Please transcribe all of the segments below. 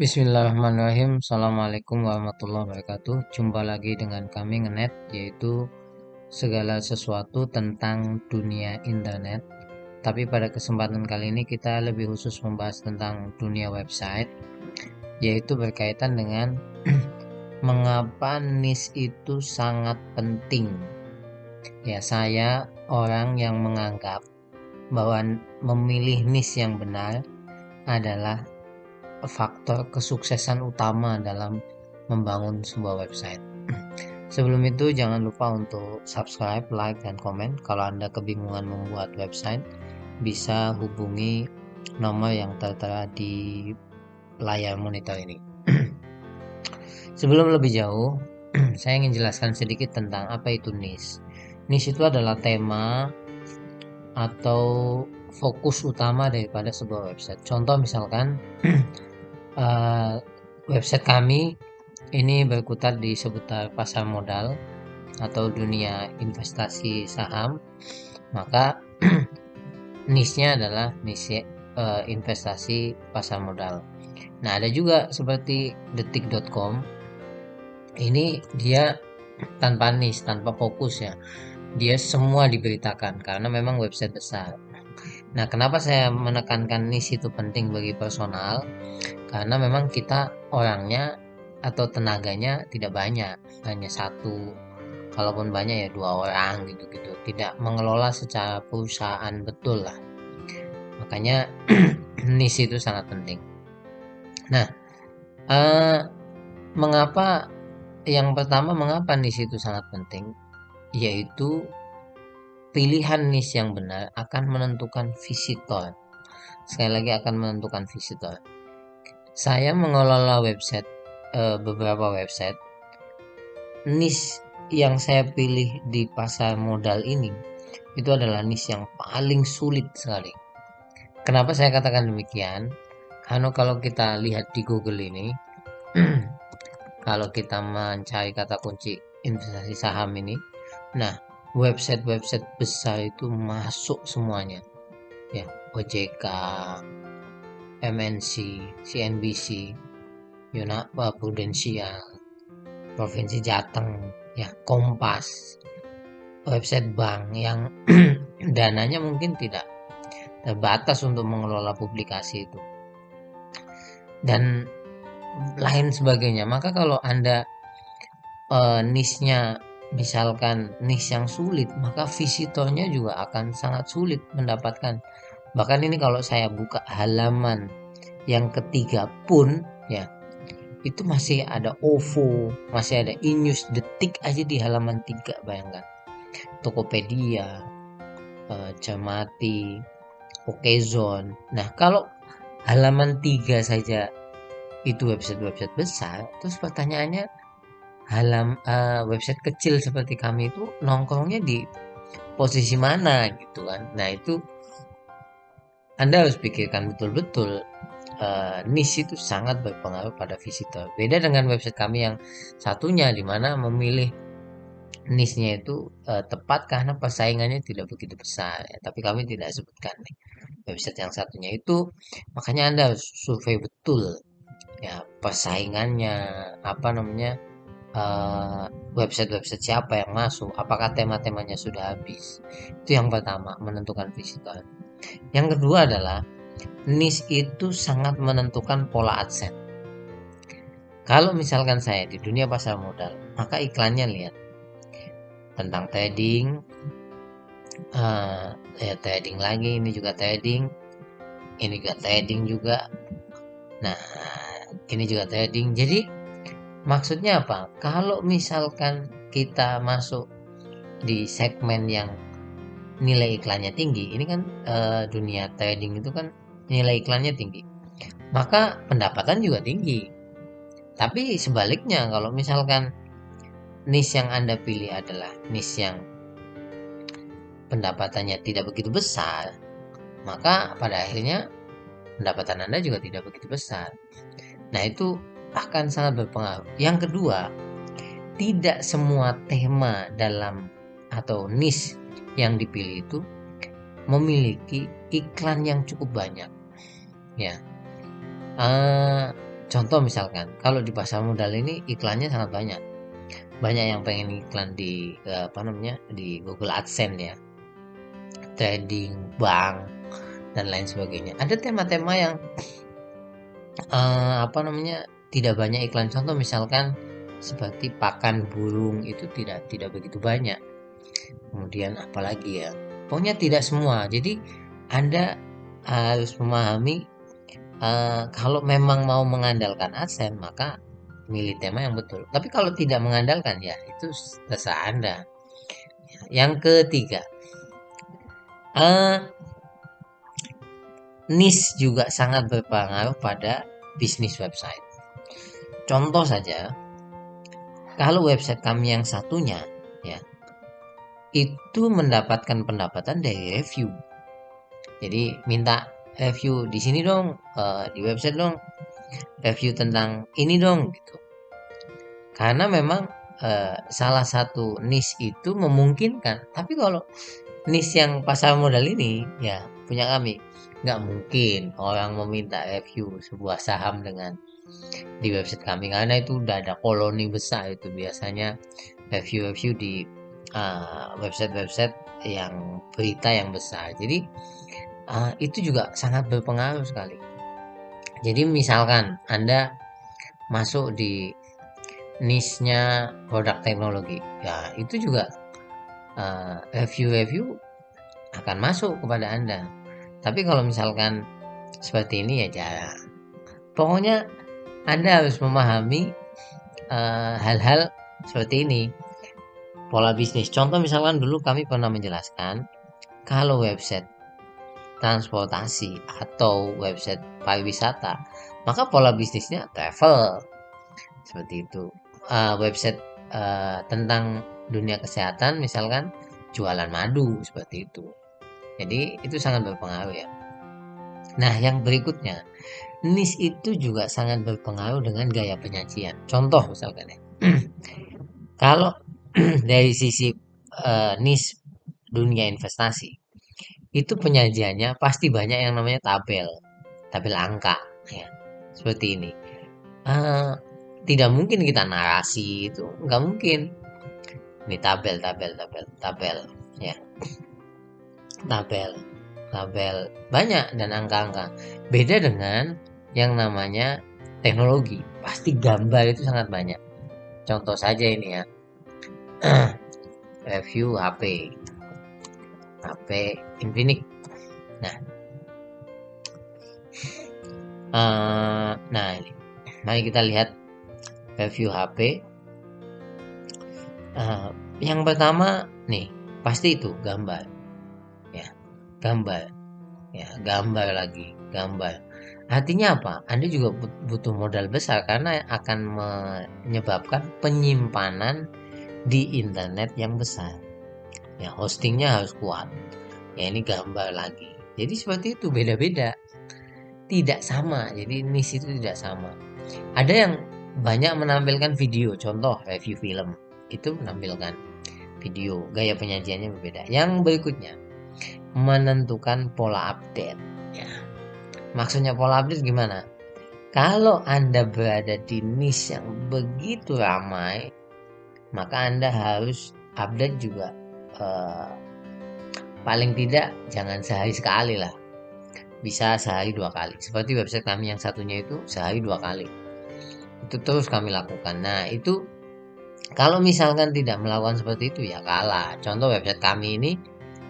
Bismillahirrahmanirrahim. Assalamualaikum warahmatullahi wabarakatuh. Jumpa lagi dengan kami Ngenet, yaitu segala sesuatu tentang dunia internet. Tapi pada kesempatan kali ini kita lebih khusus membahas tentang dunia website, yaitu berkaitan dengan mengapa niche itu sangat penting. Ya, saya orang yang menganggap bahwa memilih niche yang benar adalah faktor kesuksesan utama dalam membangun sebuah website. Sebelum itu jangan lupa untuk subscribe, like, dan komen. Kalau Anda kebingungan membuat website, bisa hubungi nomor yang tertera di layar monitor ini. Sebelum lebih jauh, saya ingin jelaskan sedikit tentang apa itu niche. Niche itu adalah tema atau fokus utama daripada sebuah website. Contoh misalkan uh, website kami ini berkutat di seputar pasar modal atau dunia investasi saham, maka niche-nya adalah niche investasi pasar modal. Nah, ada juga seperti detik.com. Ini dia tanpa niche, tanpa fokus ya. Dia semua diberitakan karena memang website besar. Nah, kenapa saya menekankan niche itu penting bagi personal? Karena memang kita orangnya atau tenaganya tidak banyak, hanya satu, kalaupun banyak ya dua orang gitu-gitu, tidak mengelola secara perusahaan betul lah. Makanya niche itu sangat penting. Nah, eh, mengapa yang pertama, mengapa niche itu sangat penting, yaitu pilihan niche yang benar akan menentukan visitor. Sekali lagi, akan menentukan visitor. Saya mengelola website, beberapa website. Niche yang saya pilih di pasar modal ini itu adalah niche yang paling sulit sekali. Kenapa saya katakan demikian? Karena kalau kita lihat di Google ini, kalau kita mencari kata kunci investasi saham ini, nah, website-website besar itu masuk semuanya. Ya, OJK, MNC, CNBC, Yunapa, Prudensial, Provinsi Jateng, ya, Kompas, website bank yang dananya mungkin tidak terbatas untuk mengelola publikasi itu dan lain sebagainya. Maka kalau Anda niche-nya misalkan niche yang sulit, maka visitornya juga akan sangat sulit mendapatkan. Bahkan ini kalau saya buka halaman yang ketiga pun ya, itu masih ada OVO, masih ada e-news, detik aja di halaman 3, bayangkan. Tokopedia, Cermati, Okezone. Nah, kalau halaman 3 saja itu website-website besar, terus pertanyaannya, website kecil seperti kami itu nongkrongnya di posisi mana gitu kan. Nah, itu Anda harus pikirkan betul-betul. Niche itu sangat berpengaruh pada visitor. Beda dengan website kami yang satunya, di mana memilih niche-nya itu tepat karena persaingannya tidak begitu besar ya. Tapi kami tidak sebutkan nih website yang satunya itu. Makanya Anda harus survei betul ya persaingannya, apa namanya, website-website siapa yang masuk, apakah tema-temanya sudah habis. Itu yang pertama, menentukan visitor. Yang kedua adalah niche itu sangat menentukan pola AdSense. Kalau misalkan saya di dunia pasar modal, maka iklannya lihat tentang trading, ya trading lagi, ini juga trading, ini juga trading juga. Nah, ini juga trading. Jadi maksudnya apa? Kalau misalkan kita masuk di segmen yang nilai iklannya tinggi, ini kan dunia trading itu kan nilai iklannya tinggi, maka pendapatan juga tinggi. Tapi sebaliknya, kalau misalkan niche yang Anda pilih adalah niche yang pendapatannya tidak begitu besar, maka pada akhirnya pendapatan Anda juga tidak begitu besar. Nah, itu akan sangat berpengaruh. Yang kedua, tidak semua tema dalam atau niche yang dipilih itu memiliki iklan yang cukup banyak. Ya, Contoh misalkan, kalau di pasar modal ini iklannya sangat banyak. Banyak yang pengen iklan di di Google AdSense ya, trading, bank, dan lain sebagainya. Ada tema-tema yang tidak banyak iklan. Contoh misalkan seperti pakan burung itu tidak begitu banyak. Kemudian apalagi ya, pokoknya tidak semua. Jadi Anda harus memahami, kalau memang mau mengandalkan AdSense maka milih tema yang betul. Tapi kalau tidak mengandalkan ya itu terserah Anda. Yang ketiga, eh, niche juga sangat berpengaruh pada bisnis website. Contoh saja, kalau website kami yang satunya ya itu mendapatkan pendapatan dari review. Jadi minta review di sini dong, di website dong, review tentang ini dong gitu. Karena memang salah satu niche itu memungkinkan. Tapi kalau niche yang pasar modal ini ya punya kami, nggak mungkin orang meminta review sebuah saham dengan di website kami, karena itu udah ada koloni besar itu biasanya review-review di website-website yang berita yang besar. Jadi itu juga sangat berpengaruh sekali. Jadi misalkan Anda masuk di niche-nya produk teknologi, ya itu juga review-review akan masuk kepada Anda. Tapi kalau misalkan seperti ini ya jarang. Pokoknya Anda harus memahami hal-hal seperti ini, pola bisnis. Contoh misalkan dulu kami pernah menjelaskan kalau website transportasi atau website pariwisata, maka pola bisnisnya travel seperti itu. Website tentang dunia kesehatan misalkan jualan madu seperti itu. Jadi itu sangat berpengaruh ya. Nah, yang berikutnya, niche itu juga sangat berpengaruh dengan gaya penyajian. Contoh misalkan ya, kalau dari sisi niche dunia investasi, itu penyajiannya pasti banyak yang namanya tabel, tabel angka, ya, seperti ini. Eh, Tidak mungkin kita narasi itu, nggak mungkin. Ini tabel, tabel, tabel, tabel, ya, tabel, tabel banyak dan angka-angka. Beda dengan yang namanya teknologi, pasti gambar itu sangat banyak. Contoh saja ini ya, review HP Infinix. Nah, nah ini, mari kita lihat review HP. Yang pertama nih, pasti itu gambar, ya, gambar, ya, gambar lagi, gambar. Artinya apa? Anda juga butuh modal besar karena akan menyebabkan penyimpanan di internet yang besar. Ya, hostingnya harus kuat. Ya, ini gambar lagi. Jadi seperti itu, beda-beda. Tidak sama. Jadi niche itu tidak sama. Ada yang banyak menampilkan video, contoh review film. Itu menampilkan video, gaya penyajiannya berbeda. Yang berikutnya, menentukan pola update. Ya. Maksudnya pola update gimana? Kalau Anda berada di niche yang begitu ramai, maka Anda harus update juga, paling tidak jangan sehari sekali lah, bisa sehari 2 kali. Seperti website kami yang satunya itu sehari 2 kali. Itu terus kami lakukan. Nah itu kalau misalkan tidak melakukan seperti itu ya kalah. Contoh website kami ini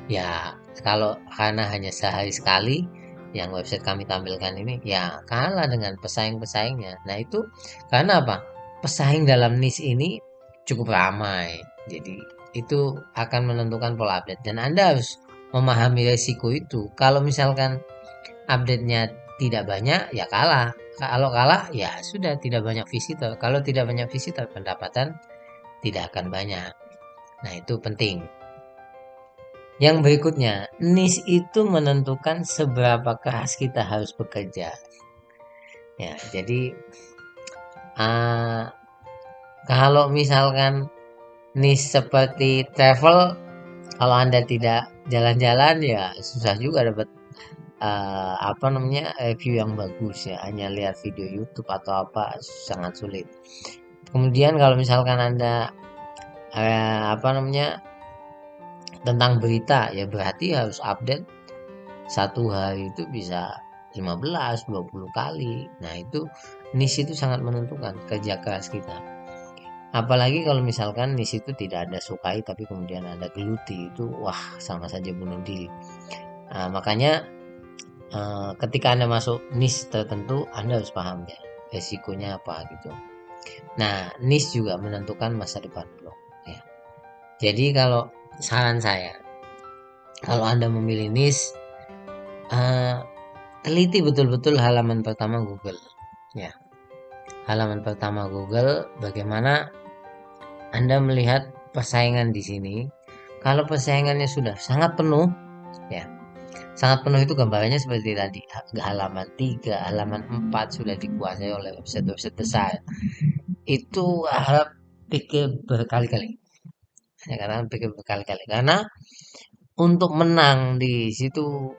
ya, kalau karena hanya sehari sekali yang website kami tampilkan ini ya kalah dengan pesaing-pesaingnya. Nah itu karena apa? Pesaing dalam niche ini cukup ramai. Jadi itu akan menentukan pola update dan Anda harus memahami resiko itu. Kalau misalkan update-nya tidak banyak ya kalah. Kalau kalah ya sudah, tidak banyak visitor. Kalau tidak banyak visitor, pendapatan tidak akan banyak. Nah, itu penting. Yang berikutnya, niche itu menentukan seberapa keras kita harus bekerja. Ya, jadi kalau misalkan niche seperti travel, kalau Anda tidak jalan-jalan ya susah juga dapat apa namanya, review yang bagus ya, hanya lihat video YouTube atau apa sangat sulit. Kemudian kalau misalkan Anda apa namanya, tentang berita ya berarti harus update satu hari itu bisa 15-20 kali. Nah itu niche itu sangat menentukan kerja keras kita. Apalagi kalau misalkan niche itu tidak Anda sukai tapi kemudian Anda geluti, itu wah sama saja bunuh diri. Nah, makanya ketika Anda masuk niche tertentu, Anda harus paham ya resikonya apa gitu. Nah, niche juga menentukan masa depan blog ya. Jadi kalau saran saya, kalau Anda memilih niche, eh, teliti betul-betul halaman pertama Google ya. Halaman pertama Google, bagaimana Anda melihat persaingan di sini. Kalau persaingannya sudah sangat penuh ya, sangat penuh itu gambarannya seperti tadi, halaman 3, halaman 4 sudah dikuasai oleh website-website besar. Itu harap pikir berkali-kali. Ya, karena pikir berkali-kali. Karena untuk menang di situ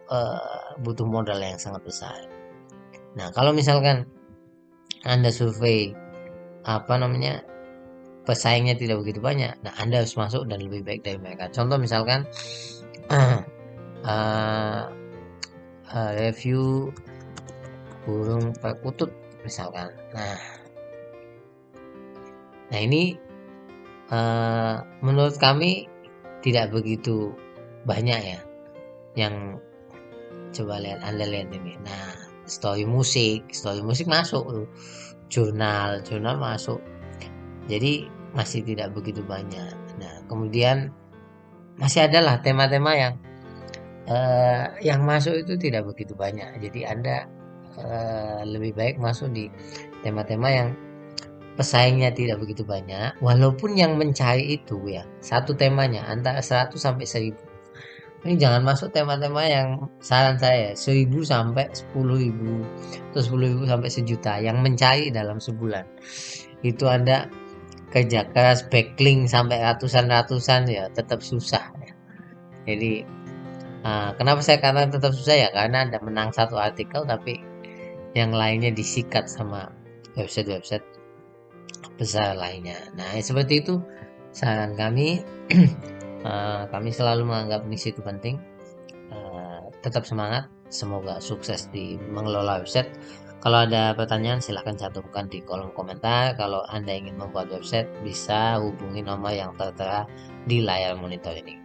butuh modal yang sangat besar. Nah, kalau misalkan Anda survei apa namanya, pesaingnya tidak begitu banyak, nah Anda harus masuk dan lebih baik dari mereka. Contoh misalkan uh, review burung perkutut misalkan. Nah ini menurut kami tidak begitu banyak ya yang, coba lihat, Anda lihat ini. Nah, story musik masuk tuh. Jurnal masuk. Jadi masih tidak begitu banyak. Nah, kemudian masih adalah tema-tema yang masuk itu tidak begitu banyak. Jadi Anda lebih baik masuk di tema-tema yang pesaingnya tidak begitu banyak, walaupun yang mencari itu ya satu temanya antara 100 sampai 1000. Ini jangan masuk tema-tema yang, saran saya, 1000 sampai 10.000 atau 10.000 sampai sejuta yang mencari dalam sebulan. Itu Anda kerja keras backlink sampai ratusan-ratusan ya tetap susah ya. Jadi kenapa saya katakan tetap susah ya, karena Anda menang satu artikel tapi yang lainnya disikat sama website-website besar lainnya. Nah, seperti itu saran kami. Kami selalu menganggap misi itu penting. Tetap semangat, semoga sukses di mengelola website. Kalau ada pertanyaan silahkan cantumkan di kolom komentar. Kalau Anda ingin membuat website bisa hubungi nomor yang tertera di layar monitor ini.